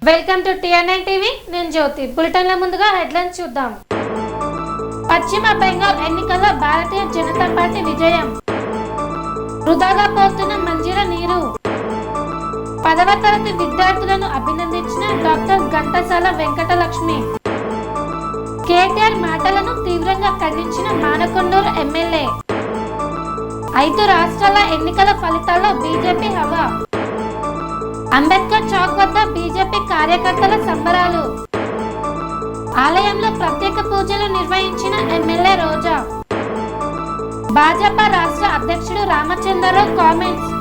Welcome to TNN TV. నేను జ్యోతి. బులెటిన్ల ముందుగా headlines చూద్దాం. పశ్చిమ బెంగాల్ ఎన్నికల్లో భారతీయ జనతా పార్టీ విజయం. వృధాగా పోతున్న మంజీరా నీరు. 10వ తరగతి విద్యార్థులను అభినందించిన డాక్టర్ ఘంటసాల వెంకటలక్ష్మి. కేటీఆర్ మాటలను తీవ్రంగా ఖండించిన మానకొండూరు ఎమ్మెల్యే. 5 రాష్ట్రాల ఎన్నికల ఫలితాల్లో బీజేపీ హవా. అంబేద్కర్ చౌక్ వద్ద బీజేపీ కార్యకర్తల సంబరాలు. ఆలయంలో ప్రత్యేక పూజలు నిర్వహించిన ఎమ్మెల్యే రోజా. భాజపా రాష్ట్ర అధ్యక్షుడు రామచంద్రరావు కామెంట్స్.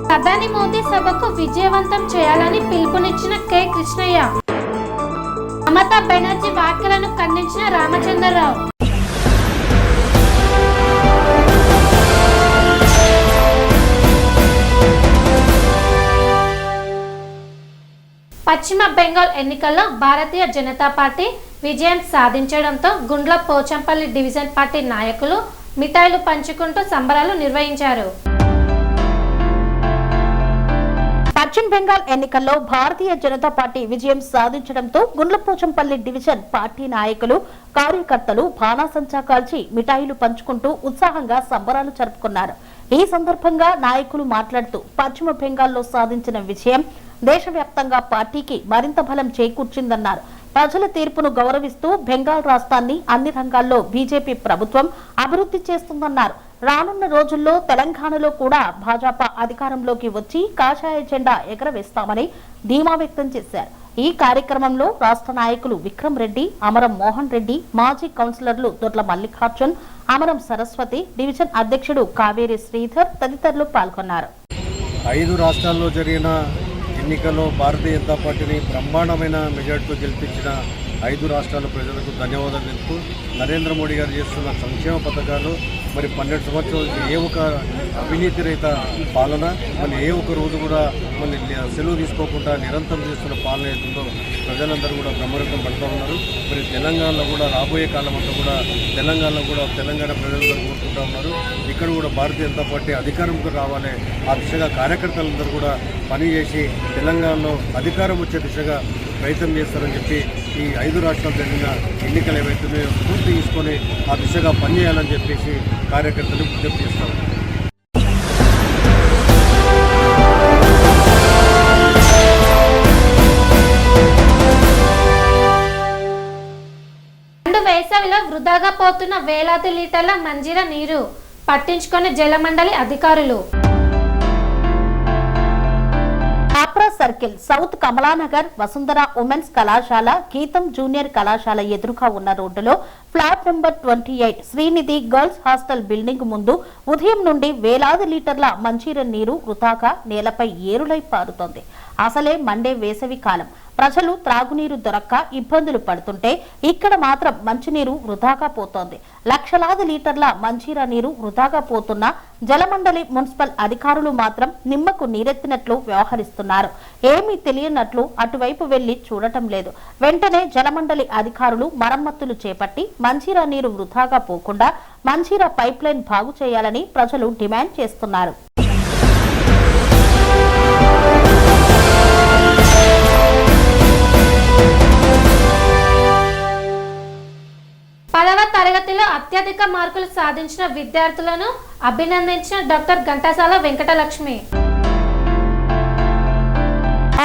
ప్రధాని మోదీ సభకు విజయవంతం చేయాలని పిలుపునిచ్చిన కె కృష్ణయ్య. మమతా బెనర్జీ వ్యాఖ్యలను ఖండించిన రామచంద్రరావు. పశ్చిమ బెంగాల్ ఎన్నికల్లో భారతీయ జనతా పార్టీ విజయం సాధించడంతో గుండ్ల పోచంపల్లి డివిజన్ పార్టీ నాయకులు మిఠాయిలు పంచుకుంటూ సంబరాలు నిర్వహించారు. పశ్చిమ బెంగాల్ ఎన్నికల్లో భారతీయ జనతా పార్టీ విజయం సాధించడంతో గుండ్లపోచంపల్లి డివిజన్ పార్టీ నాయకులు కార్యకర్తలు బాణాసంచా కాల్చి మిఠాయిలు పంచుకుంటూ ఉత్సాహంగా సంబరాలు జరుపుకున్నారు. ఈ సందర్భంగా నాయకులు మాట్లాడుతూ పశ్చిమ బెంగాల్లో సాధించిన విజయం దేశవ్యాప్తంగా పార్టీకి మరింత బలం చేకూర్చిందన్నారు. ప్రజల తీర్పును గౌరవిస్తూ బెంగాల్ రాష్ట్రాన్ని అన్ని రంగాల్లో బీజేపీ ప్రభుత్వం అభివృద్ధి చేస్తుందన్నారు. రానున్న రోజుల్లో తెలంగాణలో కూడా భాజపా అధికారంలోకి వచ్చి కాషాయ జెండా ఎగరవేస్తామని ధీమా వ్యక్తం చేశారు. ఈ కార్యక్రమంలో రాష్ట్ర నాయకులు విక్రమ్ రెడ్డి, అమరం మోహన్ రెడ్డి, మాజీ కౌన్సిలర్లు దొడ్ల మల్లికార్జున్, అమరం సరస్వతి, డివిజన్ అధ్యక్షుడు కావేరి శ్రీధర్ తదితరులు పాల్గొన్నారు. 5 రాష్ట్రాల్లో జరిగిన ఎన్నికల్లో భారతీయ జనతా పార్టీని బ్రహ్మాండమైన మెజార్టీతో గెలిపించిన 5 రాష్ట్రాల ప్రజలకు ధన్యవాదాలు తెలుపుతూ నరేంద్ర మోడీ గారు చేస్తున్న సంక్షేమ పథకాలు మరి 12 సంవత్సరాల ఏ ఒక అవినీతి రహిత పాలన మరి ఏ ఒక్క రోజు కూడా మళ్ళీ సెలవు తీసుకోకుండా నిరంతరం చేస్తున్న పాలన ఏతుందో ప్రజలందరూ కూడా బ్రహ్మరథం పడుతూ ఉన్నారు. మరి తెలంగాణలో కూడా రాబోయే కాలం అంతా కూడా తెలంగాణ ప్రజలందరూ కోరుకుంటూ ఉన్నారు. ఇక్కడ కూడా భారతీయ జనతా పార్టీ అధికారంతో రావాలి, ఆ దిశగా కార్యకర్తలందరూ కూడా పనిచేసి తెలంగాణలో అధికారం వచ్చే దిశగా ప్రయత్నం చేస్తారని చెప్పి ఈ 5 రాష్ట్రాలు జరిగిన ఎన్నికలు ఏవైతున్నాయో పూర్తి తీసుకొని ఆ దిశగా పనిచేయాలని చెప్పేసి కార్యకర్తలు విజ్ఞప్తి చేస్తారు. వేసవిలో వృధాగా పోతున్న వేలాది లీటర్ల మంజీరా నీరు పట్టించుకునే జలమండలి అధికారులు. Apra circle, south Kamalanagar, Vasundhara women's కళాశాల, గీతం జూనియర్ కళాశాల ఎదురుగా ఉన్న రోడ్డులో flat number 28 Srinidhi girls hostel building ముందు ఉదయం నుండి వేలాది లీటర్ల మంజీరా నీరు వృధాగా నేలపై ఏరులై పారుతోంది. అసలే మండే వేసవి కాలం, ప్రజలు త్రాగునీరు దొరక్క ఇబ్బందులు పడుతుంటే ఇక్కడ మాత్రం మంచినీరు వృధాగా పోతోంది. లక్షలాది లీటర్ల మంజీరా నీరు వృధాగా పోతున్న జలమండలి మున్సిపల్ అధికారులు మాత్రం నిమ్మకు నీరెత్తినట్లు వ్యవహరిస్తున్నారు. ఏమీ తెలియనట్లు అటువైపు వెళ్లి చూడటం లేదు. వెంటనే జలమండలి అధికారులు మరమ్మతులు చేపట్టి మంజీరా నీరు వృధాగా పోకుండా మంజీరా పైప్ లైన్ బాగు చేయాలని ప్రజలు డిమాండ్ చేస్తున్నారు. తరగతిలో అత్యధిక మార్కులు సాధించిన విద్యార్థులను అభినందించిన డాక్టర్ ఘంటసాల వెంకటలక్ష్మి.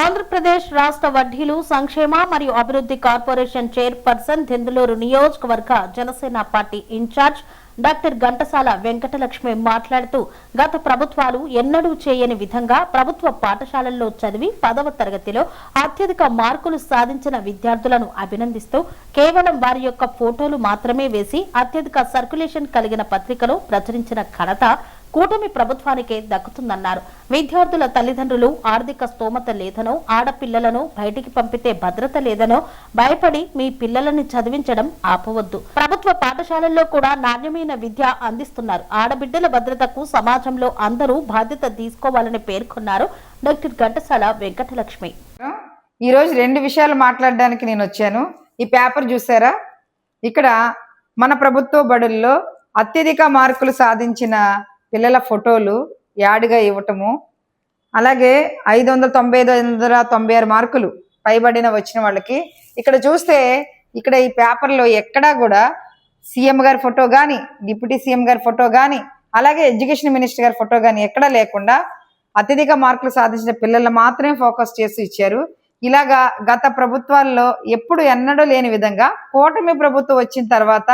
ఆంధ్రప్రదేశ్ రాష్ట్ర వడ్డీలు సంక్షేమ మరియు అభివృద్ధి కార్పొరేషన్ చైర్పర్సన్ దెందులూరు నియోజకవర్గ Janasena party in charge doctor Ghantasala Venkatalakshmi మాట్లాడుతూ గత ప్రభుత్వాలు ఎన్నడూ చేయని విధంగా ప్రభుత్వ పాఠశాలల్లో చదివి 10వ తరగతిలో అత్యధిక మార్కులు సాధించిన విద్యార్థులను అభినందిస్తూ కేవలం వారి యొక్క ఫోటోలు మాత్రమే వేసి అత్యధిక సర్క్యులేషన్ కలిగిన పత్రికలో ప్రచురించిన ఘనత కూటమి ప్రభుత్వానికే దక్కుతుందన్నారు. విద్యార్థుల తల్లిదండ్రులు ఆర్థిక స్తోమత లేదనో, ఆడపిల్లలను బయటికి పంపితే భద్రత లేదనో భయపడి మీ పిల్లలని చదివించడం ఆపవద్దు. ప్రభుత్వ పాఠశాలల్లో కూడా నాణ్యమైన విద్య అందిస్తున్నారు. ఆడబిడ్డల భద్రతకు సమాజంలో అందరూ బాధ్యత తీసుకోవాలని పేర్కొన్నారు డాక్టర్ ఘంటసాల వెంకటలక్ష్మి. ఈరోజు 2 విషయాలు మాట్లాడడానికి నేను వచ్చాను. ఈ పేపర్ చూసారా? ఇక్కడ మన ప్రభుత్వ బడుల్లో అత్యధిక మార్కులు సాధించిన పిల్లల ఫోటోలు యాడ్గా ఇవ్వటము, అలాగే 595 మార్కులు పైబడిన వచ్చిన వాళ్ళకి ఇక్కడ చూస్తే ఇక్కడ ఈ పేపర్లో ఎక్కడా కూడా సీఎం గారి ఫోటో కానీ డిప్యూటీ సీఎం గారి ఫోటో కానీ అలాగే ఎడ్యుకేషన్ మినిస్టర్ గారి ఫోటో కానీ ఎక్కడా లేకుండా అత్యధిక మార్కులు సాధించిన పిల్లలు మాత్రమే ఫోకస్ చేసి ఇచ్చారు. ఇలాగా గత ప్రభుత్వాల్లో ఎప్పుడు ఎన్నడూ లేని విధంగా కూటమి ప్రభుత్వం వచ్చిన తర్వాత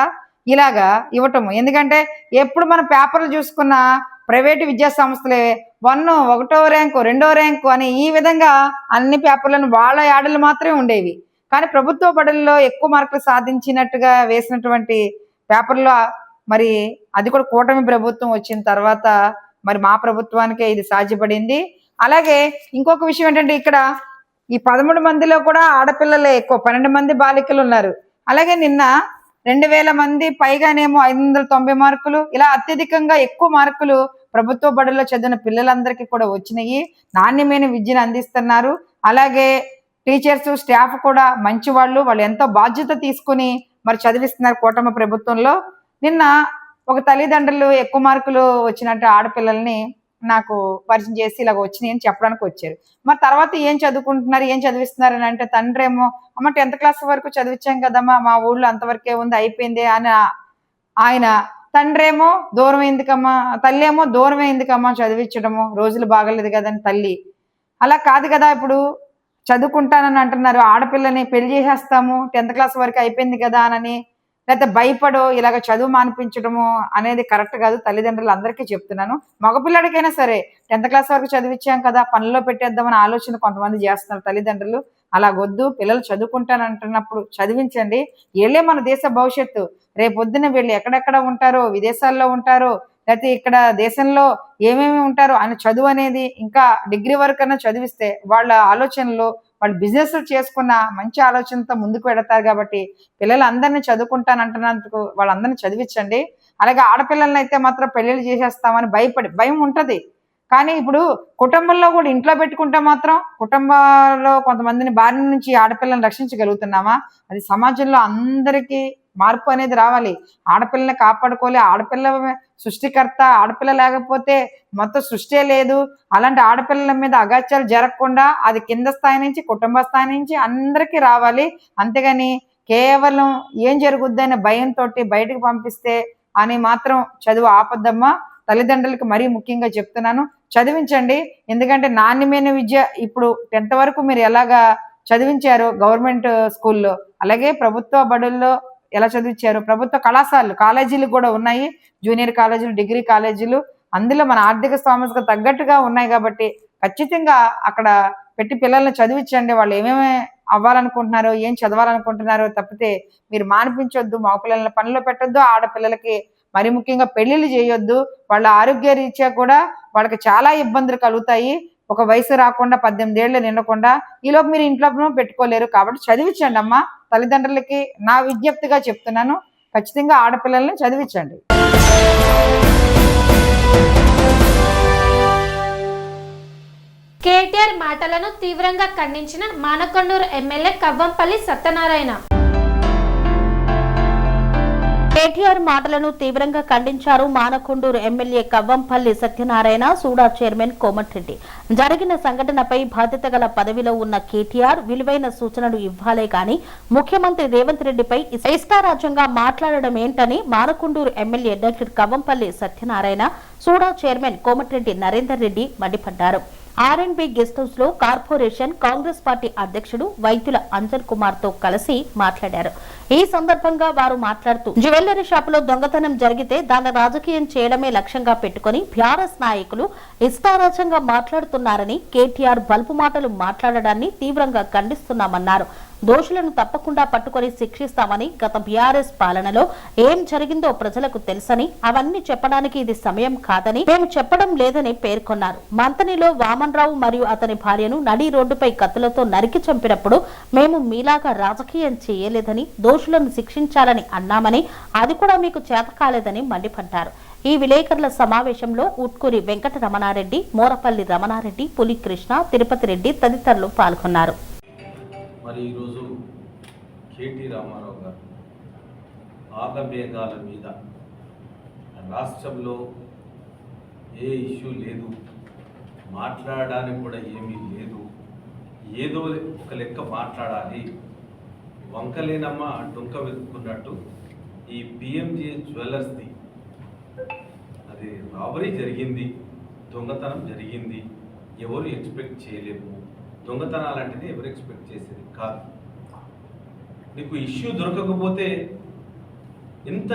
ఇలాగా ఇవ్వటము. ఎందుకంటే ఎప్పుడు మన పేపర్లు చూసుకున్న ప్రైవేటు విద్యా సంస్థలే 1వ ర్యాంకు 2వ ర్యాంకు అని ఈ విధంగా అన్ని పేపర్లను వాళ్ళ యాడలు మాత్రమే ఉండేవి. కానీ ప్రభుత్వ బడుల్లో ఎక్కువ మార్కులు సాధించినట్టుగా వేసినటువంటి పేపర్లో మరి అది కూడా కూటమి ప్రభుత్వం వచ్చిన తర్వాత మరి మా ప్రభుత్వానికే ఇది సాధ్యపడింది. అలాగే ఇంకొక విషయం ఏంటంటే ఇక్కడ ఈ 13 మందిలో కూడా ఆడపిల్లలే ఎక్కువ, 12 మంది బాలికలు ఉన్నారు. అలాగే నిన్న 2000 మంది పైగానేమో 590 మార్కులు, ఇలా అత్యధికంగా ఎక్కువ మార్కులు ప్రభుత్వ బడుల్లో చదివిన పిల్లలందరికీ కూడా వచ్చినాయి. నాణ్యమైన విద్యను అందిస్తున్నారు. అలాగే టీచర్స్ స్టాఫ్ కూడా మంచి వాళ్ళు ఎంతో బాధ్యత తీసుకుని మరి చదివిస్తున్నారు కూటమి ప్రభుత్వంలో. నిన్న ఒక తల్లిదండ్రులు ఎక్కువ మార్కులు వచ్చినట్టు ఆడపిల్లల్ని నాకు పరిచయం చేసి ఇలాగ వచ్చినాయి అని చెప్పడానికి వచ్చారు. మరి తర్వాత ఏం చదువుకుంటున్నారు, ఏం చదివిస్తున్నారు అని అంటే తండ్రి ఏమో అమ్మ 10th క్లాస్ వరకు చదివించాం కదమ్మా, మా ఊళ్ళో అంతవరకే ఉంది, అయిపోయింది అని ఆయన. తండ్రి ఏమో దూరం ఎందుకమ్మా, తల్లి ఏమో దూరం ఎందుకమ్మా చదివించడము, రోజులు బాగలేదు కదని తల్లి. అలా కాదు కదా, ఇప్పుడు చదువుకుంటానని అంటున్నారు, ఆడపిల్లని పెళ్లి చేసేస్తాము 10th క్లాస్ వరకు అయిపోయింది కదా అని లేకపోతే భయపడో ఇలాగ చదువు మానిపించడము అనేది కరెక్ట్ కాదు. తల్లిదండ్రులు అందరికీ చెప్తున్నాను. మగపిల్లడికైనా సరే 10th క్లాస్ వరకు చదివించాం కదా పనిలో పెట్టేద్దామని ఆలోచన కొంతమంది చేస్తున్నారు తల్లిదండ్రులు. అలాగొద్దు, పిల్లలు చదువుకుంటానంటున్నప్పుడు చదివించండి. వీళ్ళే మన దేశ భవిష్యత్తు. రేపొద్దున వీళ్ళు ఎక్కడెక్కడ ఉంటారో, విదేశాల్లో ఉంటారో లేకపోతే ఇక్కడ దేశంలో ఏమేమి ఉంటారో అని చదువు అనేది ఇంకా డిగ్రీ వరకు అన్నా చదివిస్తే వాళ్ళ ఆలోచనలు వాళ్ళు బిజినెస్ చేసుకున్న మంచి ఆలోచనతో ముందుకు పెడతారు. కాబట్టి పిల్లలందరినీ చదువుకుంటానంటున్నందుకు వాళ్ళందరినీ చదివించండి. అలాగే ఆడపిల్లల్ని అయితే మాత్రం పెళ్ళిళ్ళు చేసేస్తామని భయం ఉంటుంది. కానీ ఇప్పుడు కుటుంబంలో కూడా ఇంట్లో పెట్టుకుంటే మాత్రం కుటుంబంలో కొంతమందిని బారి నుంచి ఆడపిల్లని రక్షించగలుగుతున్నామా? అది సమాజంలో అందరికీ మార్పు అనేది రావాలి. ఆడపిల్లని కాపాడుకోవాలి. ఆడపిల్ల సృష్టికర్త, ఆడపిల్ల లేకపోతే మొత్తం సృష్టి లేదు. అలాంటి ఆడపిల్లల మీద అగాత్యాలు జరగకుండా అది కింద స్థాయి నుంచి కుటుంబ స్థాయి నుంచి అందరికీ రావాలి. అంతేగాని కేవలం ఏం జరుగుద్ది అనే భయంతో బయటకు పంపిస్తే అని మాత్రం చదువు ఆపద్దమ్మా. తల్లిదండ్రులకి మరీ ముఖ్యంగా చెప్తున్నాను, చదివించండి. ఎందుకంటే నాణ్యమైన విద్య ఇప్పుడు 10th వరకు మీరు ఎలాగా చదివించారో గవర్నమెంట్ స్కూల్లో, అలాగే ప్రభుత్వ బడుల్లో ఎలా చదివించారు, ప్రభుత్వ కళాశాలలు కాలేజీలు కూడా ఉన్నాయి, జూనియర్ కాలేజీలు, డిగ్రీ కాలేజీలు. అందులో మన ఆర్థిక స్థోమతకు తగ్గట్టుగా ఉన్నాయి కాబట్టి ఖచ్చితంగా అక్కడ పెట్టి పిల్లల్ని చదివించండి. వాళ్ళు ఏమేమి అవ్వాలనుకుంటున్నారో, ఏం చదవాలనుకుంటున్నారో తప్పితే మీరు మానిపించొద్దు. మగపిల్లల్ని పనిలో పెట్టొద్దు, ఆడపిల్లలకి మరి ముఖ్యంగా పెళ్లిళ్ళు చేయొద్దు. వాళ్ళ ఆరోగ్య రీత్యా కూడా వాళ్ళకి చాలా ఇబ్బందులు కలుగుతాయి. ఒక వయసు రాకుండా 18 ఏళ్ళు నిండకుండా ఈలోపు మీరు ఇంట్లో పెట్టుకోలేరు. కాబట్టి చదివించండి అమ్మా. తల్లిదండ్రులకి నా విజ్ఞప్తిగా చెప్తున్నాను, ఖచ్చితంగా ఆడపిల్లల్ని చదివించండి. కేటీఆర్ మాటలను తీవ్రంగా ఖండించిన మానకొండూరు ఎమ్మెల్యే కవ్వంపల్లి సత్యనారాయణ. కేటీఆర్ మాటలను తీవ్రంగా ఖండించారు మానకొండూరు ఎమ్మెల్యే కవ్వంపల్లి సత్యనారాయణ, సూడా చైర్మన్ కోమటిరెడ్డి. జరిగిన సంఘటనపై బాధ్యత గల పదవిలో ఉన్న కేటీఆర్ విలువైన సూచనలు ఇవ్వాలే గాని ముఖ్యమంత్రి రేవంత్ రెడ్డిపై ఇష్టారాజ్యంగా మాట్లాడడం ఏంటని Manakondur MLA doctor Kavvampalli Satyanarayana, SUDA chairman Komatireddy Narender Reddy మండిపడ్డారు. R&B గెస్ట్ హౌస్ లో కార్పొరేషన్ కాంగ్రెస్ పార్టీ అధ్యక్షుడు వైద్యుల అంజన్ కుమార్ తో కలిసి మాట్లాడారు. ఈ సందర్భంగా వారు మాట్లాడుతూ జ్యువెలరీ షాపులో దొంగతనం జరిగితే దాన్ని రాజకీయం చేయడమే లక్ష్యంగా పెట్టుకుని బీఆర్ఎస్ నాయకులు ఇష్టారాజ్యంగా మాట్లాడుతున్నారని, కేటీఆర్ బల్పు మాటలు మాట్లాడడాన్ని తీవ్రంగా ఖండిస్తున్నామన్నారు. దోషులను తప్పకుండా పట్టుకొని శిక్షిస్తామని, గత బీఆర్ఎస్ పాలనలో ఏం జరిగిందో ప్రజలకు తెలుసని, అవన్నీ చెప్పడానికి ఇది సమయం కాదని మేము చెప్పడం లేదని పేర్కొన్నారు. మంతనిలో వామన్రావు మరియు అతని భార్యను నడి రోడ్డుపై కత్తులతో నరికి చంపినప్పుడు మేము మీలాగా రాజకీయం చేయలేదని, దోషులను శిక్షించాలని అన్నామని, అది కూడా మీకు చేత కాలేదని మండిపడ్డారు. ఈ విలేకరుల సమావేశంలో ఉట్కూరి వెంకట రమణారెడ్డి, మోరపల్లి రమణారెడ్డి, పులి కృష్ణ, తిరుపతి రెడ్డి తదితరులు పాల్గొన్నారు. మరి ఈరోజు కేటీ రామారావు గారు ఆగమేఘాల మీద రాష్ట్రంలో ఏ ఇష్యూ లేదు, మాట్లాడడానికి కూడా ఏమీ లేదు. ఏదో ఒక లెక్క మాట్లాడాలి. వంకలేనమ్మ డొంక వెతుక్కున్నట్టు ఈ పిఎంజే జ్యువెలర్స్ది అది రాబరీ జరిగింది, దొంగతనం జరిగింది. ఎవరు ఎక్స్పెక్ట్ చేయలేము. దొంగతనాలంటేనే ఎవరు ఎక్స్పెక్ట్ చేసేది కాదు. నీకు ఇష్యూ దొరకకపోతే ఇంత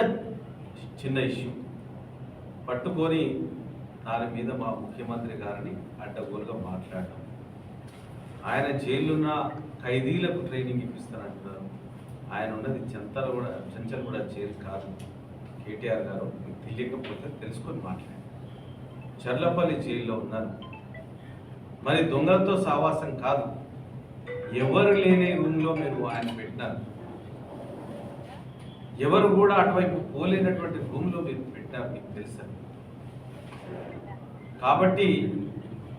చిన్న ఇష్యూ పట్టుకొని దాని మీద మా ముఖ్యమంత్రి గారిని అడ్డగోలుగా మాట్లాడటం, ఆయన జైలున్న ఖైదీలకు ట్రైనింగ్ ఇప్పిస్తానంటున్నారు. ఆయన ఉన్నది చెంచల్గూడ జైలు కాదు. కేటీఆర్ గారు మీకు తెలియకపోతే తెలుసుకొని మాట్లాడారు. చర్లపల్లి జైల్లో ఉన్నారు. మరి దొంగలతో సావాసం కాదు, ఎవరు లేని రూమ్లో మీరు ఆయన పెట్టినారు. ఎవరు కూడా అటువైపు పోలేనటువంటి రూమ్లో మీరు పెట్టారు, మీకు తెలుసా? కాబట్టి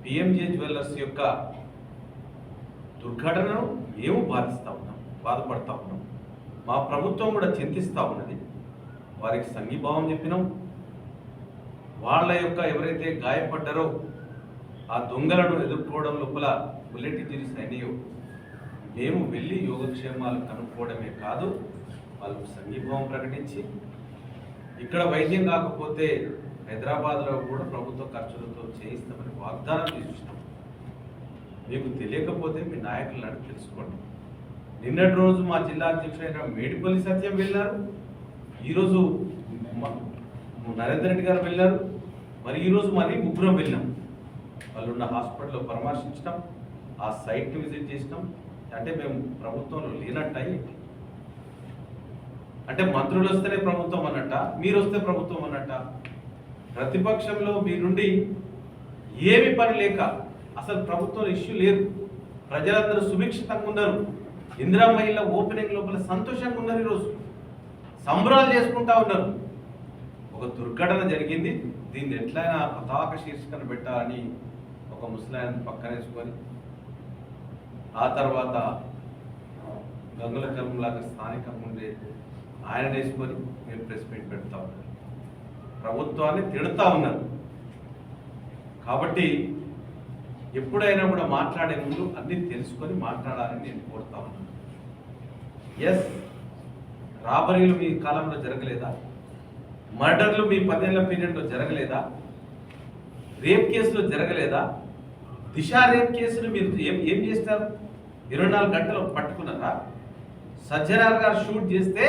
పిఎంజే జ్యువెలర్స్ యొక్క దుర్ఘటనను మేము బాధపడతా ఉన్నాం. మా ప్రభుత్వం కూడా చింతిస్తూ ఉన్నది. వారికి సంఘీభావం చెప్పినాం. వాళ్ళ యొక్క ఎవరైతే గాయపడ్డారో ఆ దొంగలను ఎదుర్కోవడం లోపల బుల్లెట్ ఇంజరీస్ అయినాయో మేము వెళ్ళి యోగక్షేమాలు కనుక్కోవడమే కాదు, వాళ్ళకు సంఘీభావం ప్రకటించి ఇక్కడ వైద్యం కాకపోతే హైదరాబాద్లో కూడా ప్రభుత్వ ఖర్చులతో చేయిస్తామని వాగ్దానం చేసినాం. మీకు తెలియకపోతే మీ నాయకులను అడిగి తెలుసుకోండి. నిన్నటి రోజు మా జిల్లా అధ్యక్షుడైన మేడిపల్లి సత్యం వెళ్ళారు, ఈరోజు నరేందర్ రెడ్డి గారు వెళ్ళారు, మరి ఈరోజు మళ్ళీ ముగ్గురం వెళ్ళాం. వాళ్ళు ఉన్న హాస్పిటల్లో పరామర్శించడం, ఆ సైట్ని విజిట్ చేసినాం. అంటే మేము ప్రభుత్వంలో లేనట్టాయి. అంటే మంత్రులు వస్తేనే ప్రభుత్వం అన్నట్ట, మీరు వస్తే ప్రభుత్వం అన్నట్ట. ప్రతిపక్షంలో మీ నుండి ఏమి పని లేక అసలు ప్రభుత్వం ఇష్యూ లేదు. ప్రజలందరూ సుభిక్షితంగా ఉన్నారు. ఇందిరా మహిళ ఓపెనింగ్ లోపల సంతోషంగా ఉన్నారు. ఈరోజు సంబరాలు చేసుకుంటా ఉన్నారు. ఒక దుర్ఘటన జరిగింది, దీన్ని ఎట్లయినా పతాక శీర్షికన పెట్టాలని ఒక ముస్లాన్ని పక్కనేసుకొని ఆ తర్వాత గంగుల కర్మలాగా స్థానికంగా ఉండే ఆయన వేసుకొని మీరు ప్రెస్ మీట్ పెడతా ఉన్నారు, ప్రభుత్వాన్ని తిడుతూ ఉన్నారు. కాబట్టి ఎప్పుడైనా కూడా మాట్లాడే ముందు అన్నీ తెలుసుకొని మాట్లాడాలని నేను కోరుతా ఉన్నాను. ఎస్, రాబరీలు మీ కాలంలో జరగలేదా? మర్డర్లు మీ 10 ఏళ్ల పీరియడ్లో జరగలేదా? రేప్ కేసులు జరగలేదా? దిశ రేప్ కేసులు మీరు ఏం చేస్తారు? 24 గంటలు పట్టుకున్నారా? సజ్జనార్ గారు షూట్ చేస్తే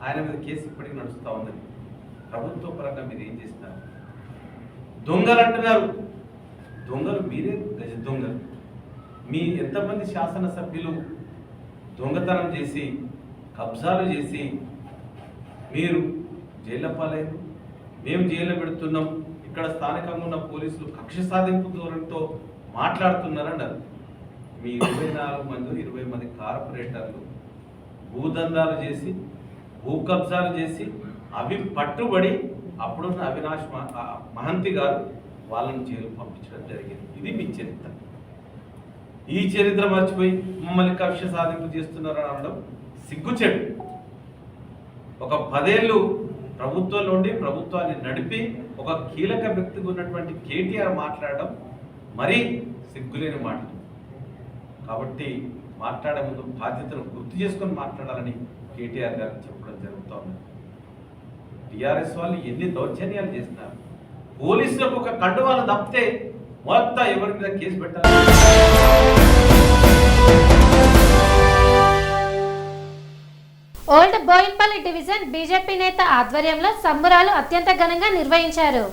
ఆయన మీద కేసు ఇప్పటికీ నడుస్తూ ఉన్నది. ప్రభుత్వ పరంగా మీరు ఏం చేస్తున్నారు? దొంగలు అంటున్నారు. దొంగలు మీరే, గజ దొంగలు. మీ ఎంతమంది శాసనసభ్యులు దొంగతనం చేసి కబ్జాలు చేసి మీరు జైళ్ళ పాలైన, మేము జైల్లో పెడుతున్నాం, ఇక్కడ స్థానికంగా ఉన్న పోలీసులు కక్ష సాధింపు ధోరణితో మాట్లాడుతున్నారన్నారు. మీ 24 మంది 20 మంది కార్పొరేటర్లు భూదందాలు చేసి భూ కబ్జాలు చేసి అవి పట్టుబడి అప్పుడున్న అవినాష్ మహంతి గారు వాళ్ళని జైలు పంపించడం జరిగింది. ఇది మీ చరిత్ర. ఈ చరిత్ర మర్చిపోయి మమ్మల్ని కక్ష సాధింపు చేస్తున్నారని అనడం సిగ్గుచెడు. ఒక 10 ఏళ్ళు ప్రభుత్వంలో ఉండి ప్రభుత్వాన్ని నడిపి ఒక కీలక వ్యక్తిగా ఉన్నటువంటి కేటీఆర్ మాట్లాడడం మరీ సిగ్గులేని మాటలు. కాబట్టి మాట్లాడే ముందు బాధ్యతను గుర్తు చేసుకొని మాట్లాడాలని కేటీఆర్ గారికి చెప్పడం జరుగుతూ ఉంది. టీఆర్ఎస్ వాళ్ళు ఎన్ని దౌర్జన్యాలు చేస్తున్నారు. పోలీసులకు ఒక కండువాలు తప్పితే మొత్తం ఎవరి మీద కేసు పెట్టాలి. ఓల్డ్ బోయిన్పల్లి డివిజన్ బీజేపీ నేత ఆధ్వర్యంలో సంబరాలు అత్యంత ఘనంగా నిర్వహించారు.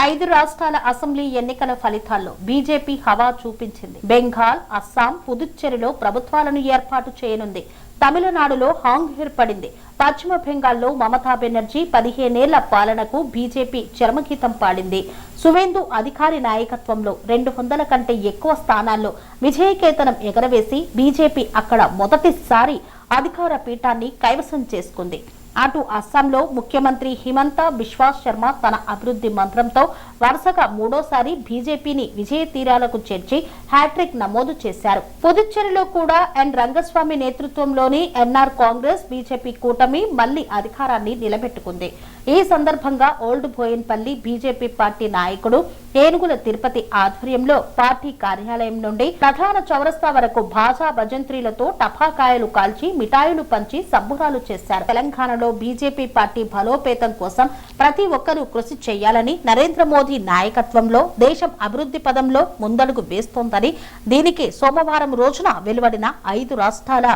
5 రాష్ట్రాల అసెంబ్లీ ఎన్నికల ఫలితాల్లో బీజేపీ హవా చూపించింది. బెంగాల్, అస్సాం, పుదుచ్చేరిలో ప్రభుత్వాలను ఏర్పాటు చేయనుంది. తమిళనాడులో హాంగ్ ఏర్పడింది. పశ్చిమ బెంగాల్లో మమతా బెనర్జీ 15 ఏళ్ల పాలనకు బీజేపీ చరమగీతం పాడింది. సువేందు అధికారి నాయకత్వంలో 200 కంటే ఎక్కువ స్థానాల్లో విజయకేతనం ఎగరవేసి బీజేపీ అక్కడ మొదటిసారి అధికార పీఠాన్ని కైవసం చేసుకుంది. అటు అస్సాంలో ముఖ్యమంత్రి హిమంత బిశ్వా శర్మ తన అభివృద్ధి మంత్రంతో వరుసగా మూడోసారి బీజేపీని విజయ తీరాలకు చేర్చి హ్యాట్రిక్ నమోదు చేశారు. పుదుచ్చేరిలో కూడా ఎన్ రంగస్వామి నేతృత్వంలోని ఎన్ఆర్ కాంగ్రెస్ బీజేపీ కూటమి మళ్లీ అధికారాన్ని నిలబెట్టుకుంది. ఈ సందర్భంగా ఓల్డ్ బోయిన్పల్లి బీజేపీ పార్టీ నాయకుడు ఏనుగుల తిరుపతి ఆధ్వర్యంలో పార్టీ కార్యాలయం నుండి ప్రధాన చౌరస్తా వరకు భాజా భజంత్రీలతో టపాకాయలు కాల్చి మిఠాయిలు పంచి సంబురాలు చేశారు. తెలంగాణలో బీజేపీ పార్టీ బలోపేతం కోసం ప్రతి ఒక్కరూ కృషి చేయాలని, నరేంద్ర మోదీ నాయకత్వంలో దేశం అభివృద్ధి పదంలో ముందడుగు వేస్తోందని, దీనికి సోమవారం రోజున వెలువడిన 5 రాష్ట్రాల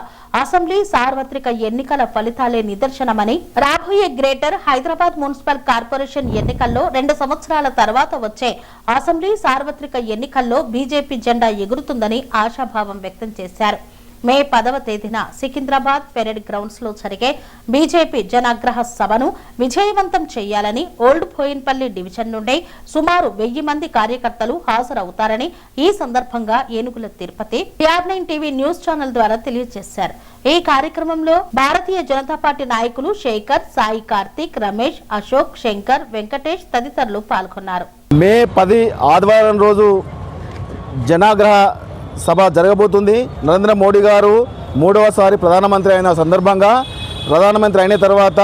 అసెంబ్లీ సార్వత్రిక ఎన్నికల ఫలితాలే నిదర్శనమని, రాబోయే గ్రేటర్ హైదరాబాద్ మున్సిపల్ కార్పొరేషన్ ఎన్నికల్లో 2 సంవత్సరాల తర్వాత వచ్చే అసెంబ్లీ సార్వత్రిక ఎన్నికల్లో బీజేపీ జెండా ఎగురుతుందని ఆశాభావం వ్యక్తం చేశారు. మే 10వ తేదీన సికింద్రాబాద్ పెరేడ్ గ్రౌండ్స్ లో జరిగే బీజేపీ జనాగ్రహ సభను విజయవంతం చేయాలని ఓల్డ్ బోయిన్పల్లి డివిజన్ నుండి సుమారు 1000 మంది కార్యకర్తలు హాజరవుతారని ఈ సందర్భంగా ఏనుగుల Tirupati PR9 TV news channel ద్వారా తెలియజేశారు. ఈ కార్యక్రమంలో భారతీయ జనతా పార్టీ నాయకులు శేఖర్, సాయి కార్తిక్, రమేష్, అశోక్, శంకర్, వెంకటేష్ తదితరులు పాల్గొన్నారు. మే 10 ఆదివారం రోజు జనాగ్రహ సభ జరగబోతుంది. నరేంద్ర మోడీ గారు 3వసారి ప్రధానమంత్రి అయిన సందర్భంగా, ప్రధానమంత్రి అయిన తర్వాత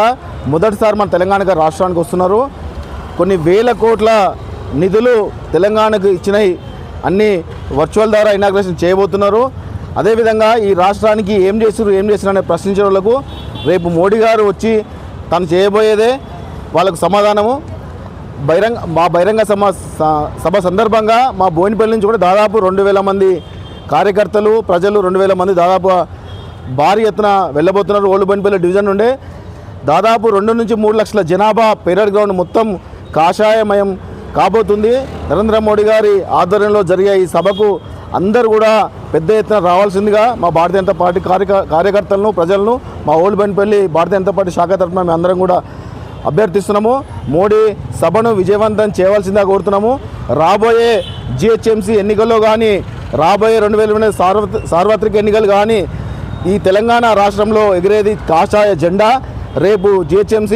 మొదటిసారి మన తెలంగాణ రాష్ట్రానికి వస్తున్నారు. కొన్ని వేల కోట్ల నిధులు తెలంగాణకు ఇచ్చినాయి. అన్ని వర్చువల్ ద్వారా ఇనాగ్రేషన్ చేయబోతున్నారు. అదేవిధంగా ఈ రాష్ట్రానికి ఏం చేస్తున్నారు అనే ప్రశ్నించే వాళ్ళకు రేపు మోడీ గారు వచ్చి తను చేయబోయేదే వాళ్ళకు సమాధానము. మా బహిరంగ సభ సందర్భంగా మా బోయినపల్లి నుంచి కూడా దాదాపు 2000 మంది కార్యకర్తలు, ప్రజలు 2000 మంది దాదాపు భారీ ఎత్తున వెళ్ళబోతున్నారు. ఓల్డ్ బోయినపల్లి డివిజన్ నుండే దాదాపు 2 నుంచి 3 లక్షల జనాభా పెరేడ్ గ్రౌండ్ మొత్తం కాషాయమయం కాబోతుంది. నరేంద్ర మోడీ గారి ఆధ్వర్యంలో జరిగే ఈ సభకు అందరూ కూడా పెద్ద ఎత్తున రావాల్సిందిగా మా భారతీయ జనతా పార్టీ కార్యకర్తలను, ప్రజలను, మా ఓల్డ్ బోయినపల్లి భారతీయ జనతా పార్టీ శాఖ తరఫున మేము అందరం కూడా అభ్యర్థిస్తున్నాము. మోడీ సభను విజయవంతం చేయవలసిందిగా కోరుతున్నాము. రాబోయే GHMC ఎన్నికల్లో కానీ, రాబోయే 2020 సార్వత్రిక ఎన్నికలు కానీ ఈ తెలంగాణ రాష్ట్రంలో ఎగిరేది కాషాయ జెండా. రేపు GHMC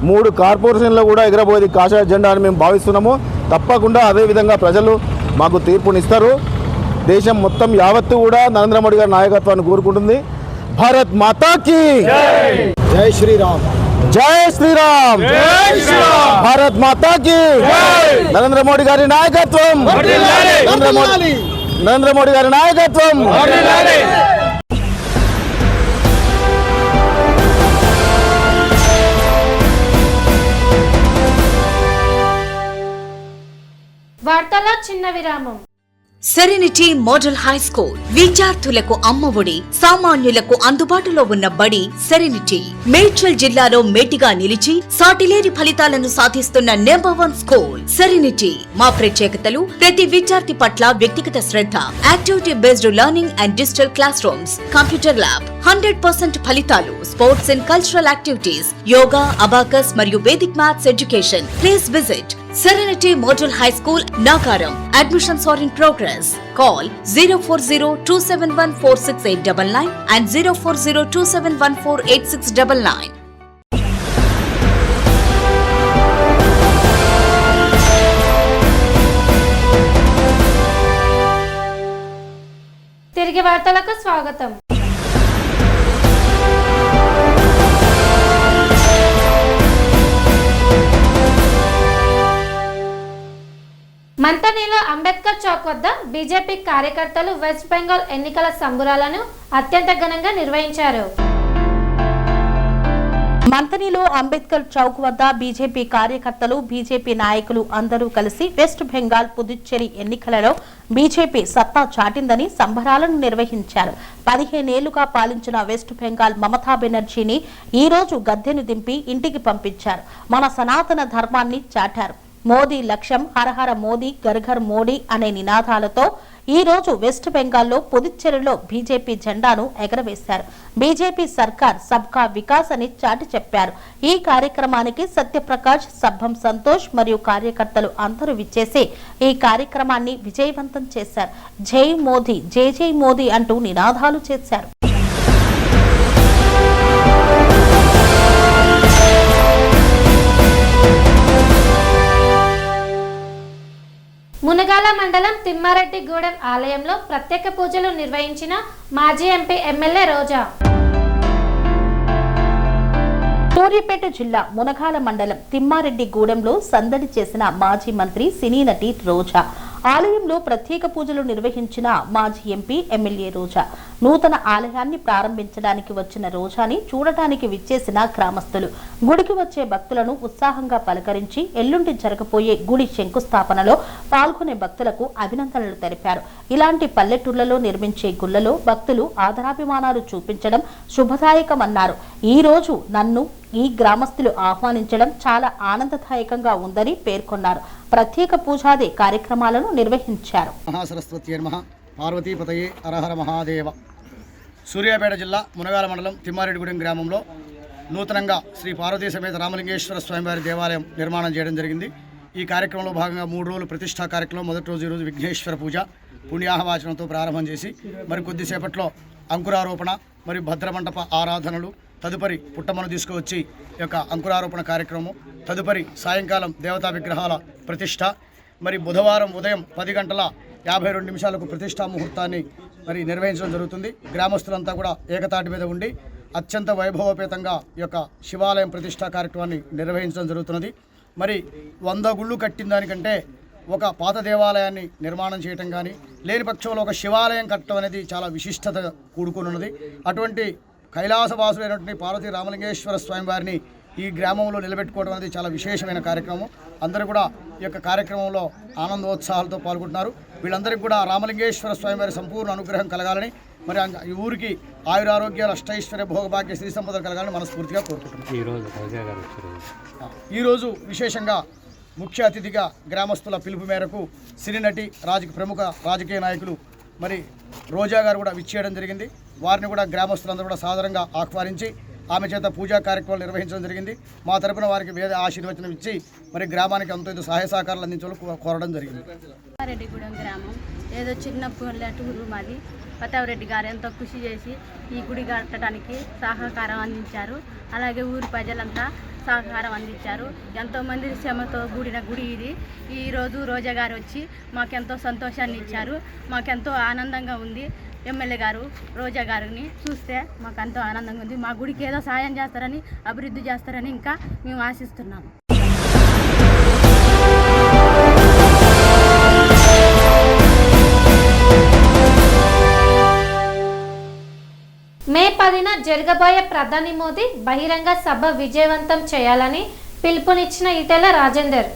3 కార్పొరేషన్లో కూడా ఎగరబోయేది కాషాయ జెండా అని మేము భావిస్తున్నాము. తప్పకుండా అదేవిధంగా ప్రజలు మాకు తీర్పునిస్తారు. దేశం మొత్తం యావత్తు కూడా నరేంద్ర మోడీ గారి నాయకత్వాన్ని కోరుకుంటుంది. భారత్ మాతాకి జై శ్రీరామ్, జై శ్రీరామ్, భారత్ మాతాకి నరేంద్ర మోడీ గారి నాయకత్వం, నరేంద్ర మోడీ గారి నాయకత్వం. వార్తల చిన్న విరామం. సెరెనిటీ మోడల్ హై స్కూల్ విద్యార్థులకు అమ్మఒడి, సామాన్యులకు అందుబాటులో ఉన్న బడి సెరెనిటీ. మేడ్చల్ జిల్లాలో మేటిగా నిలిచి సాటిలేని ఫలితాలను సాధిస్తున్న నంబర్ 1 స్కూల్ సెరెనిటీ. మా ప్రత్యేకతలు: ప్రతి విద్యార్థి పట్ల వ్యక్తిగత శ్రద్ధ, activity based learning and digital classrooms, computer lab, 100% ఫలితాలు, sports and cultural activities, yoga, abacus మరియు Vedic maths education. Please visit Serenity Model High School, Nagaram. Admissions are in progress. Call 04027146899 and 04027148699. తిరిగి వార్తలకు స్వాగతం. మంతనీలో అంబేద్కర్ చౌక్ వద్ద బీజేపీ కార్యకర్తలు వెస్ట్ బెంగాల్ ఎన్నికల సంబురాలను అత్యంత ఘనంగా నిర్వహించారు. మంతనీలో అంబేద్కర్ చౌక్ వద్ద బీజేపీ కార్యకర్తలు, బీజేపీ నాయకులు అందరూ కలిసి వెస్ట్ బెంగాల్, పుదుచ్చేరి ఎన్నికలలో బీజేపీ సత్తా చాటిందని సంబరాలను నిర్వహించారు. 15 ఏళ్లుగా పాలించిన వెస్ట్ బెంగాల్ మమతా బెనర్జీని ఈ రోజు గద్దెను దింపి ఇంటికి పంపించారు. మన సనాతన ధర్మాన్ని చాటారు. మోదీ లక్ష్యం హరహర మోదీ, గర్ఘర్ మోడీ అనే నినాదాలతో ఈ రోజు వెస్ట్ బెంగాల్లో పుదుచ్చేరిలో బీజేపీ జెండాను ఎగరవేశారు. బీజేపీ సర్కార్ సబ్కా వికాస్ అని చాటి చెప్పారు. ఈ కార్యక్రమానికి సత్యప్రకాష్, సబ్బం సంతోష్ మరియు కార్యకర్తలు అందరూ విచ్చేసి ఈ కార్యక్రమాన్ని విజయవంతం చేశారు. జై మోదీ, జై జై మోదీ అంటూ నినాదాలు చేశారు. మునగాల మండలం తిమ్మారెడ్డిగూడెం ఆలయంలో ప్రత్యేక పూజలు నిర్వహించిన మాజీ ఎంపీ ఎమ్మెల్యే రోజా. సూర్యాపేట జిల్లా మునగాల మండలం తిమ్మారెడ్డిగూడెంలో సందడి చేసిన మాజీ మంత్రి సినీ నటి రోజా. ఆలయంలో ప్రత్యేక పూజలు నిర్వహించిన మాజీ ఎంపీ ఎమ్మెల్యే రోజా. నూతన ఆలయాన్ని ప్రారంభించడానికి వచ్చిన రోజాని చూడటానికి విచ్చేసిన గ్రామస్తులు గుడికి వచ్చే భక్తులను ఉత్సాహంగా పలకరించి ఎల్లుండి జరగబోయే గుడి శంకుస్థాపనలో పాల్గొనే భక్తులకు అభినందనలు తెలిపారు. ఇలాంటి పల్లెటూళ్లలో నిర్మించే గుళ్లలో భక్తులు ఆదరాభిమానాలు చూపించడం శుభదాయకమన్నారు. ఈ రోజు నన్ను ఈ గ్రామస్తులు ఆహ్వానించడం చాలా ఆనందదాయకంగా ఉందని పేర్కొన్నారు. ప్రత్యేక పూజాది కార్యక్రమాలను నిర్వహించారు. మహాసరస్వతి నమః పార్వతీపతయే హరహర మహాదేవ. సూర్యాపేట జిల్లా మునగాల మండలం తిమ్మారెడ్డిగూడెం గ్రామంలో నూతనంగా శ్రీ పార్వతీ సమేత రామలింగేశ్వర స్వామివారి దేవాలయం నిర్మాణం చేయడం జరిగింది. ఈ కార్యక్రమంలో భాగంగా 3 రోజులు ప్రతిష్టా కార్యక్రమం. మొదటి రోజు ఈరోజు విఘ్నేశ్వర పూజ పుణ్యాహవాచనంతో ప్రారంభం చేసి మరి కొద్దిసేపట్లో అంకురారోపణ మరియు భద్రమండప ఆరాధనలు, తదుపరి పుట్టమ్మను తీసుకువచ్చి ఈ యొక్క అంకురారోపణ కార్యక్రమం, తదుపరి సాయంకాలం దేవతా విగ్రహాల ప్రతిష్ట, మరి బుధవారం ఉదయం 10 గంటల 52 నిమిషాలకు ప్రతిష్టా ముహూర్తాన్ని మరి నిర్వహించడం జరుగుతుంది. గ్రామస్తులంతా కూడా ఏకతాటి మీద ఉండి అత్యంత వైభవోపేతంగా ఈ యొక్క శివాలయం ప్రతిష్టా కార్యక్రమాన్ని నిర్వహించడం జరుగుతున్నది. మరి 100 గుళ్ళు కట్టిన దానికంటే ఒక పాత దేవాలయాన్ని నిర్మాణం చేయటం కానీ, లేని పక్షంలో ఒక శివాలయం కట్టడం అనేది చాలా విశిష్టత కూడుకుని ఉన్నది. అటువంటి కైలాసవాసులైనటువంటి పార్వతీ రామలింగేశ్వర స్వామి వారిని ఈ గ్రామంలో నిలబెట్టుకోవడం అనేది చాలా విశేషమైన కార్యక్రమం. అందరూ కూడా ఈ యొక్క కార్యక్రమంలో ఆనందోత్సాహాలతో పాల్గొంటున్నారు. వీళ్ళందరికీ కూడా రామలింగేశ్వర స్వామి వారి సంపూర్ణ అనుగ్రహం కలగాలని, మరి ఈ ఊరికి ఆయురారోగ్యాలు, అష్టైశ్వర్య, భోగభాగ్య, శ్రీ సంపదలు కలగాలని మనస్ఫూర్తిగా కోరుకుంటున్నాం. ఈరోజు విశేషంగా ముఖ్య అతిథిగా గ్రామస్తుల పిలుపు మేరకు సినీ నటి, ప్రముఖ రాజకీయ నాయకులు మరి రోజా గారు కూడా విచ్చేయడం జరిగింది. వారిని కూడా గ్రామస్తులందరూ కూడా సాదరంగా ఆహ్వానించి ఆమె చేత పూజా కార్యక్రమాలు నిర్వహించడం జరిగింది. మా తరపున వారికి వేద ఆశీర్వచనం ఇచ్చి మరి గ్రామానికి అంత సహాయ సహకారాలు అందించాలని కోరడం జరిగింది. రెడ్డిగూడెం గ్రామం ఏదో చిన్న పల్లెటూరు మాది. పతావరెడ్డి గారు ఎంతో కృషి చేసి ఈ గుడి కట్టడానికి సహకారం అందించారు. అలాగే ఊరి ప్రజలంతా సహకారం అందించారు. ఎంతోమంది శ్రమతో కూడిన గుడి ఇది. ఈరోజు రోజా గారు వచ్చి మాకెంతో సంతోషాన్ని ఇచ్చారు. మాకెంతో ఆనందంగా ఉంది. ఎమ్మెల్యే గారు రోజా గారిని చూస్తే మాకు ఎంతో ఆనందంగా ఉంది. మా గుడికి ఏదో సాయం చేస్తారని, అభివృద్ధి చేస్తారని ఇంకా మేము ఆశిస్తున్నాము. మే 10న జరగబోయే ప్రధాని మోదీ బహిరంగ సభ విజయవంతం చేయాలని పిలుపునిచ్చిన ఈటెల రాజేందర్.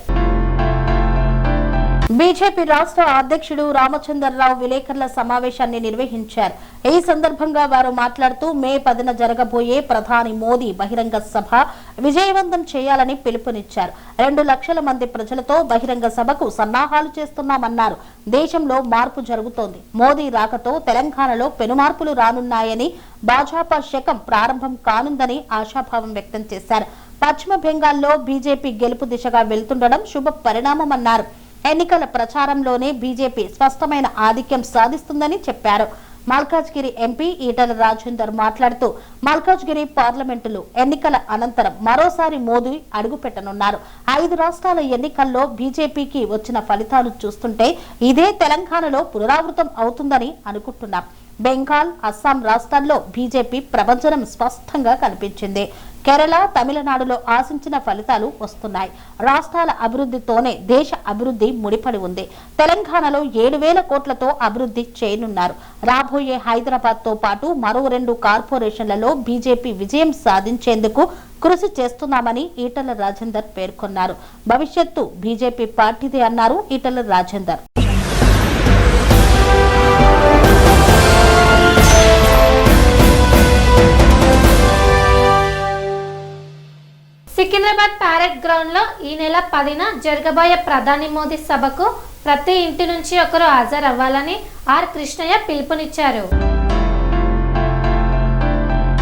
బీజేపీ రాష్ట్ర అధ్యక్షుడు రామచంద్రరావు విలేకరుల సమావేశాన్ని నిర్వహించారు. ఈ సందర్భంగా వారు మాట్లాడుతూ మే 10న జరగబోయే ప్రధాని మోదీ బహిరంగ సభ విజయవంతం చేయాలని పిలుపునిచ్చారు. 2 లక్షల మంది ప్రజలతో బహిరంగ సభకు సన్నాహాలు చేస్తున్నామన్నారు. దేశంలో మార్పు జరుగుతోంది. మోదీ రాకతో తెలంగాణలో పెనుమార్పులు రానున్నాయని, భాజపా శకం ప్రారంభం కానుందని ఆశాభావం వ్యక్తం చేశారు. పశ్చిమ బెంగాల్లో బీజేపీ గెలుపు దిశగా వెళ్తుండడం శుభ పరిణామమన్నారు. ఎన్నికల ప్రచారంలోనే బీజేపీ స్పష్టమైన ఆధిక్యం సాధిస్తుందని చెప్పారు. మల్కాజ్గిరి ఎంపీ ఈటెల రాజేందర్ మాట్లాడుతూ మల్కాజ్గిరి పార్లమెంటులో ఎన్నికల అనంతరం మరోసారి మోదీ అడుగుపెట్టనున్నారు. 5 రాష్ట్రాల ఎన్నికల్లో బీజేపీకి వచ్చిన ఫలితాలు చూస్తుంటే ఇదే తెలంగాణలో పునరావృతం అవుతుందని అనుకుంటున్నాం. బెంగాల్, అస్సాం రాష్ట్రాల్లో బీజేపీ ప్రభంజనం స్పష్టంగా కనిపించింది. కేరళ, తమిళనాడులో ఆశించిన ఫలితాలు వస్తున్నాయి. రాష్ట్రాల అభివృద్ధితోనే దేశ అభివృద్ధి ముడిపడి ఉంది. తెలంగాణలో 7,000 కోట్లతో అభివృద్ధి చేయనున్నారు. రాబోయే హైదరాబాద్ తో పాటు మరో 2 కార్పొరేషన్లలో బీజేపీ విజయం సాధించేందుకు కృషి చేస్తున్నామని ఈటెల రాజేందర్ పేర్కొన్నారు. భవిష్యత్తు బీజేపీ పార్టీదే అన్నారు ఈటెల రాజేందర్. సికింద్రాబాద్ ప్యారెడ్ గ్రౌండ్ లో ఈ నెల 10న జరగబోయే ప్రధాని మోదీ సభకు ప్రతి ఇంటి నుంచి ఒకరు హాజరవ్వాలని ఆర్ కృష్ణయ్య పిలుపునిచ్చారు.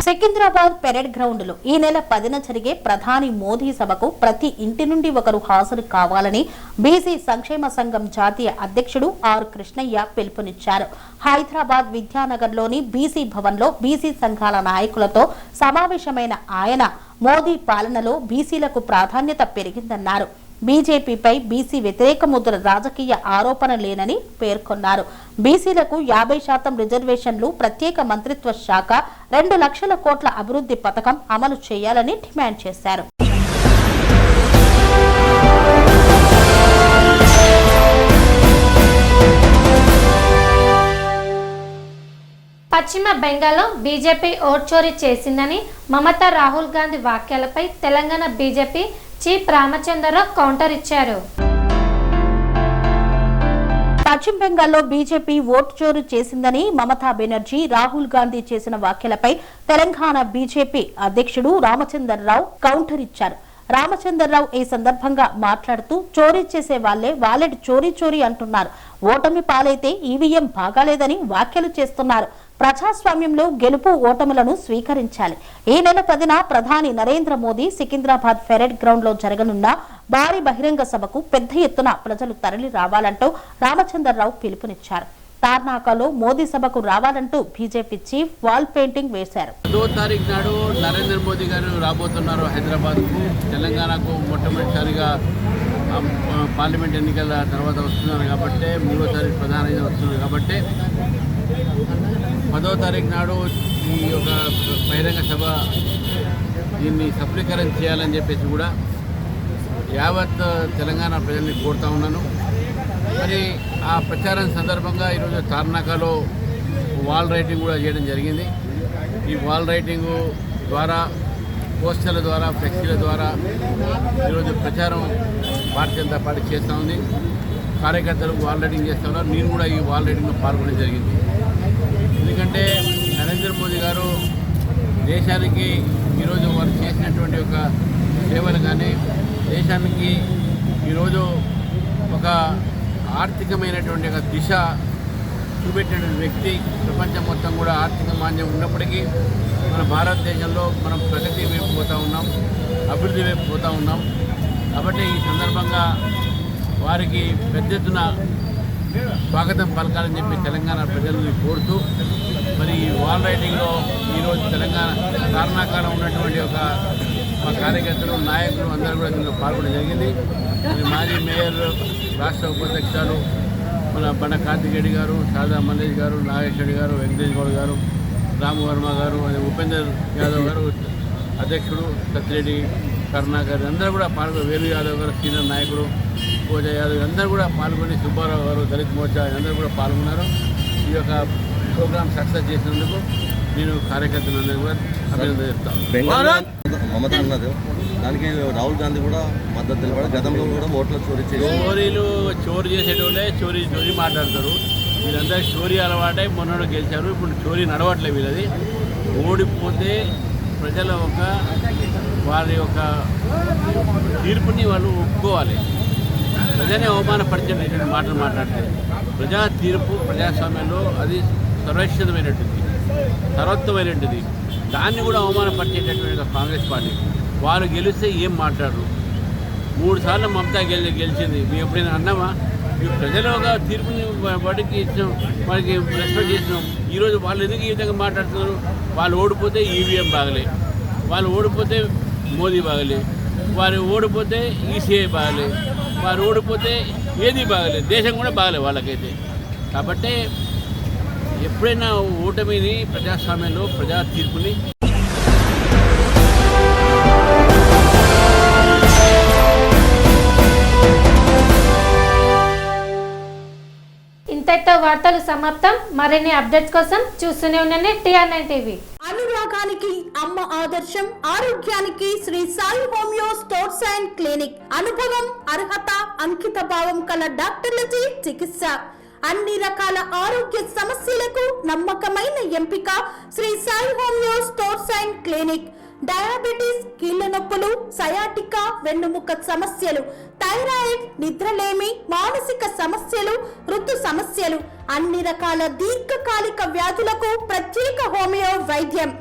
సికింద్రాబాద్ పెరేడ్ గ్రౌండ్ లో ఈ నెల 10న జరిగే ప్రధాని మోదీ సభకు ప్రతి ఇంటి నుండి ఒకరు హాజరు కావాలని బీసీ సంక్షేమ సంఘం జాతీయ అధ్యక్షుడు ఆర్ కృష్ణయ్య పిలుపునిచ్చారు. హైదరాబాద్ విద్యానగర్లోని బీసీ భవన్లో బీసీ సంఘాల నాయకులతో సమావేశమైన ఆయన మోదీ పాలనలో బీసీలకు ప్రాధాన్యత పెరిగిందన్నారు. బీజేపీపై బీసీ వ్యతిరేక ముద్ర రాజకీయ ఆరోపణ లేనని పేర్కొన్నారు. బీసీలకు 50% రిజర్వేషన్లు, ప్రత్యేక మంత్రిత్వ శాఖ, 2 లక్షల కోట్ల అభివృద్ధి పథకం అమలు చేయాలని డిమాండ్ చేశారు. పశ్చిమ బెంగాల్లో బీజేపీ ఓట్ చోరీ చేసిందని మమతా రాహుల్ గాంధీ వ్యాఖ్యలపై Telangana BJP chief Ramachandra Rao counter ఇచ్చారు. పశ్చిమ బెంగాల్లో బీజేపీ ఓటు చోరు చేసిందని మమతా బెనర్జీ, రాహుల్ గాంధీ చేసిన వ్యాఖ్యలపై తెలంగాణ బీజేపీ అధ్యక్షుడు రామచంద్రరావు కౌంటర్ ఇచ్చారు. రామచంద్రరావు ఈ సందర్భంగా మాట్లాడుతూ చోరీ చేసే వాళ్లే వాలెట్ చోరీ అంటున్నారు. ఓటమి పాలైతే ఈవీఎం బాగాలేదని వ్యాఖ్యలు చేస్తున్నారు. ప్రజాస్వామ్యంలో గెలుపు ఓటములను స్వీకరించాలి. ఈ నెల 10న ప్రధాని నరేంద్ర మోదీ సికింద్రాబాద్ పెరేడ్ గ్రౌండ్ లో జరగనున్న భారీ బహిరంగ సభకు పెద్ద ఎత్తున ప్రజలు తరలి రావాలంటూ రామచంద్రరావు పిలుపునిచ్చారు. తార్నాకలో మోదీ సభకు రావాలంటూ బీజేపీ చీఫ్ వాల్ పెయింటింగ్ వేశారు. 2వ తారీఖు నాడు నరేంద్ర మోదీ గారు రాబోతున్నారు హైదరాబాద్కు. తెలంగాణకు మొట్టమొదటిసారిగా పార్లమెంట్ ఎన్నికల తర్వాత వస్తున్నారు కాబట్టి 3వ తారీఖు ప్రధానంగా వస్తున్నారు కాబట్టి 10వ తారీఖు నాడు ఈ యొక్క బహిరంగ సభ దీన్ని సఫలీకరణ చేయాలని చెప్పేసి కూడా యావత్ తెలంగాణ ప్రజల్ని కోరుతా ఉన్నాను. మరి ఆ ప్రచారం సందర్భంగా ఈరోజు తార్నాకలో వాల్ రైటింగ్ కూడా చేయడం జరిగింది. ఈ వాల్ రైటింగు ద్వారా, పోస్టర్ల ద్వారా, ఫ్లెక్సీల ద్వారా ఈరోజు ప్రచారం భారతీయ జనతా పార్టీ చేస్తూ ఉంది. కార్యకర్తలు వాల్ రైటింగ్ చేస్తూ ఉన్నారు. నేను కూడా ఈ వాల్ రైటింగ్లో పాల్గొనడం జరిగింది. ఎందుకంటే నరేంద్ర మోదీ గారు దేశానికి ఈరోజు వారు చేసినటువంటి ఒక సేవలు కానీ, దేశానికి ఈరోజు ఒక ఆర్థికమైనటువంటి ఒక దిశ చూపెట్టిన వ్యక్తి. ప్రపంచం మొత్తం కూడా ఆర్థిక మాంద్యం ఉన్నప్పటికీ మన భారతదేశంలో మనం ప్రగతి వైపు పోతూ ఉన్నాం, అభివృద్ధి వైపు పోతూ ఉన్నాం. కాబట్టి ఈ సందర్భంగా వారికి పెద్ద ఎత్తున స్వాగతం పలకాలని చెప్పి తెలంగాణ ప్రజలను కోరుతూ మరి ఈ వాల్ రైటింగ్లో ఈరోజు తెలంగాణ తార్నాకలో ఉన్నటువంటి ఒక మా కార్యకర్తలు, నాయకులు అందరూ కూడా దీనిలో పాల్గొనడం జరిగింది. మాజీ మేయర్, రాష్ట్ర ఉపాధ్యక్షులు మన బండ కార్తికేయుడు గారు, శారదా మల్లేష్ గారు, నాగేశ్వరి గారు, వెంకటేష్ గౌడ్ గారు, రామవర్మ గారు, ఉపేందర్ యాదవ్ గారు అధ్యక్షుడు, సత్యరెడ్డి కరుణాకర్ అందరూ కూడా పాల్గొని, వేలు యాదవ్ గారు సీనియర్ నాయకుడు, పూజ యాదవ్ అందరూ కూడా పాల్గొని, సుబ్బారావు గారు దళిత్ మోర్చా అందరూ కూడా పాల్గొన్నారు. ఈ యొక్క ప్రోగ్రాం సక్సెస్ చేసినందుకు నేను కార్యకర్తలందరూ కూడా అభినందన చెప్తాను. మమత అన్నారు, దానికి రాహుల్ గాంధీ కూడా మద్దతు తెలిపారు. గతంలో కూడా ఓట్ల చోరీ చేసేటోళ్ళే చోరీ మాట్లాడతారు. వీళ్ళందరూ చోరీ అలవాటై మొన్న గెలిచారు. ఇప్పుడు చోరీ నడవట్లేదు. వీళ్ళది ఓడిపోతే ప్రజల వారి యొక్క తీర్పుని వాళ్ళు ఒప్పుకోవాలి. ప్రజనే అవమానపరిచేటువంటి మాటలు మాట్లాడితే ప్రజా తీర్పు ప్రజాస్వామ్యంలో అది సర్వోత్తమైనటువంటిది. దాన్ని కూడా అవమానపరిచేటటువంటి కాంగ్రెస్ పార్టీ వారు గెలిస్తే ఏం మాట్లాడరు. 3 సార్లు మమతా గెలిచింది. మేము ఎప్పుడైనా అన్నామా? మేము ప్రజల ఒక తీర్పుని వాటికి ఇచ్చాం, వారికి రెస్పెక్ట్ చేసినాం. ఈరోజు వాళ్ళు ఎందుకు ఈ విధంగా మాట్లాడుతున్నారు? వాళ్ళు ఓడిపోతే ఈవీఎం బాగలే, వాళ్ళు ఓడిపోతే మోదీ బాగలే, వారు ఓడిపోతే ఈసీఐ బాగలే, వారు ఓడిపోతే ఏది బాగలేదు, దేశం కూడా బాగలేదు వాళ్ళకైతే. కాబట్టి ఎప్పుడైనా ఓటమిని ప్రజాస్వామ్యంలో ప్రజా తీర్పుని ఇంతటితో వార్తలు సమాప్తం. మరిన్ని అప్డేట్స్ కోసం చూస్తూనే ఉండండి TR9 టీవీ. అనురాగానికి అమ్మ ఆదర్శం, ఆరోగ్యానికి Shri Sai homeo stores and clinic. అనుభవం, అర్హత, అంకిత భావం కల డాక్టర్లచే చికిత్స. అన్ని రకాల ఆరోగ్య సమస్యలకు నమ్మకమైన ఎంపిక Shri Sai homeo stores and clinic. Diabetes, కీళ్ల నొప్పులు, సయాటికా, వెన్నుముక సమస్యలు, థైరాయిడ్, నిద్రలేమి, మానసిక సమస్యలు, ఋతు సమస్యలు, అన్ని రకాల దీర్ఘకాలిక వ్యాధులకు ప్రత్యేక హోమియో వైద్యం.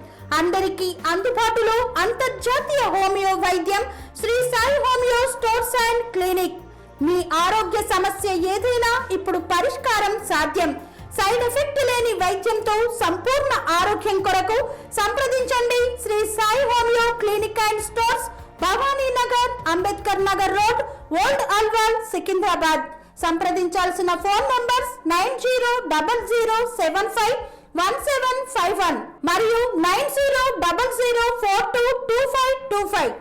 అందరికీ అందుబాటులో అంతర్జాతీయ హోమియో వైద్యం Shri Sai homeo stores and clinic. మీ ఆరోగ్య సమస్య ఏదైనా ఇప్పుడు పరిష్కారం సాధ్యం. సైడ్ ఎఫెక్ట్ లేని వైద్యంతో సంపూర్ణ ఆరోగ్యం కొరకు సంప్రదించండి Shri Sai homeo clinic and stores, Bhavani Nagar, Ambedkar Nagar road, old Alwal, Secunderabad. సంప్రదించాల్సిన ఫోన్ నంబర్స్ 9000751751 మరియు 9000422525.